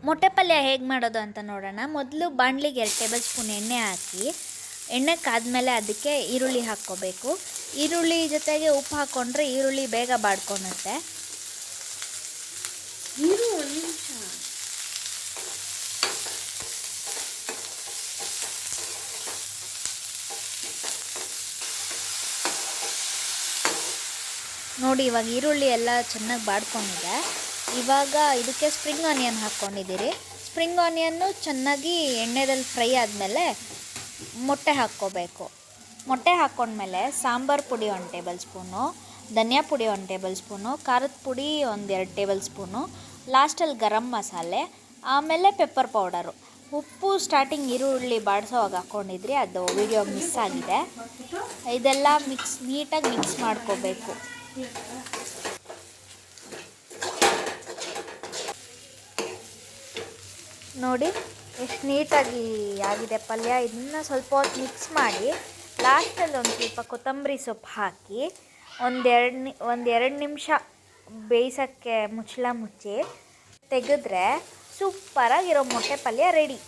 ಮೊಟ್ಟೆ ಪಲ್ಯ ಹೇಗೆ ಮಾಡೋದು ಅಂತ ನೋಡೋಣ. ಮೊದಲು ಬಾಣಲಿಗೆ 2 ಟೇಬಲ್ ಸ್ಪೂನ್ ಎಣ್ಣೆ ಹಾಕಿ, ಎಣ್ಣೆ ಕಾದ್ಮೇಲೆ ಅದಕ್ಕೆ ಈರುಳ್ಳಿ ಹಾಕ್ಕೋಬೇಕು. ಈರುಳ್ಳಿ ಜೊತೆಗೆ ಉಪ್ಪು ಹಾಕ್ಕೊಂಡ್ರೆ ಈರುಳ್ಳಿ ಬೇಗ ಬಾಡ್ಕೊಳುತ್ತೆ. ನೋಡಿ ಇವಾಗ ಈರುಳ್ಳಿ ಎಲ್ಲ ಚೆನ್ನಾಗಿ ಬಾಡ್ಕೊಂಡಿದೆ. ಇವಾಗ ಇದಕ್ಕೆ ಸ್ಪ್ರಿಂಗ್ ಆನಿಯನ್ ಹಾಕ್ಕೊಂಡಿದ್ದೀರಿ. ಸ್ಪ್ರಿಂಗ್ ಆನಿಯನ್ನು ಚೆನ್ನಾಗಿ ಎಣ್ಣೆದಲ್ಲಿ ಫ್ರೈ ಆದಮೇಲೆ ಮೊಟ್ಟೆ ಹಾಕ್ಕೋಬೇಕು. ಮೊಟ್ಟೆ ಹಾಕ್ಕೊಂಡ್ಮೇಲೆ ಸಾಂಬಾರು ಪುಡಿ 1 ಟೇಬಲ್ ಸ್ಪೂನು, ಧನಿಯಾ ಪುಡಿ 1 ಟೇಬಲ್ ಸ್ಪೂನು, ಖಾರದ ಪುಡಿ 1-2 ಟೇಬಲ್ ಸ್ಪೂನು, ಲಾಸ್ಟಲ್ಲಿ ಗರಂ ಮಸಾಲೆ, ಆಮೇಲೆ ಪೆಪ್ಪರ್ ಪೌಡರು. ಉಪ್ಪು ಸ್ಟಾರ್ಟಿಂಗ್ ಈರುಳ್ಳಿ ಬಾಡಿಸೋವಾಗ ಹಾಕ್ಕೊಂಡಿದ್ರಿ, ಅದು ವಿಡಿಯೋ ಮಿಸ್ ಆಗಿದೆ. ಇದೆಲ್ಲ ನೀಟಾಗಿ ಮಿಕ್ಸ್ ಮಾಡ್ಕೋಬೇಕು. ನೋಡಿ ಎಷ್ಟು ನೀಟಾಗಿ ಆಗಿದೆ ಪಲ್ಯ. ಇದನ್ನು ಸ್ವಲ್ಪ ಹೊತ್ತು ಮಿಕ್ಸ್ ಮಾಡಿ ಲಾಸ್ಟಲ್ಲಿ ಒಂದು ಸ್ವಲ್ಪ ಕೊತ್ತಂಬರಿ ಸೊಪ್ಪು ಹಾಕಿ ಒಂದೆರಡು ನಿಮಿಷ ಬೇಯಿಸೋಕ್ಕೆ ಮುಚ್ಚಳ ಮುಚ್ಚಿ ತೆಗೆದ್ರೆ ಸೂಪರಾಗಿರೋ ಮೊಟ್ಟೆ ಪಲ್ಯ ರೆಡಿ.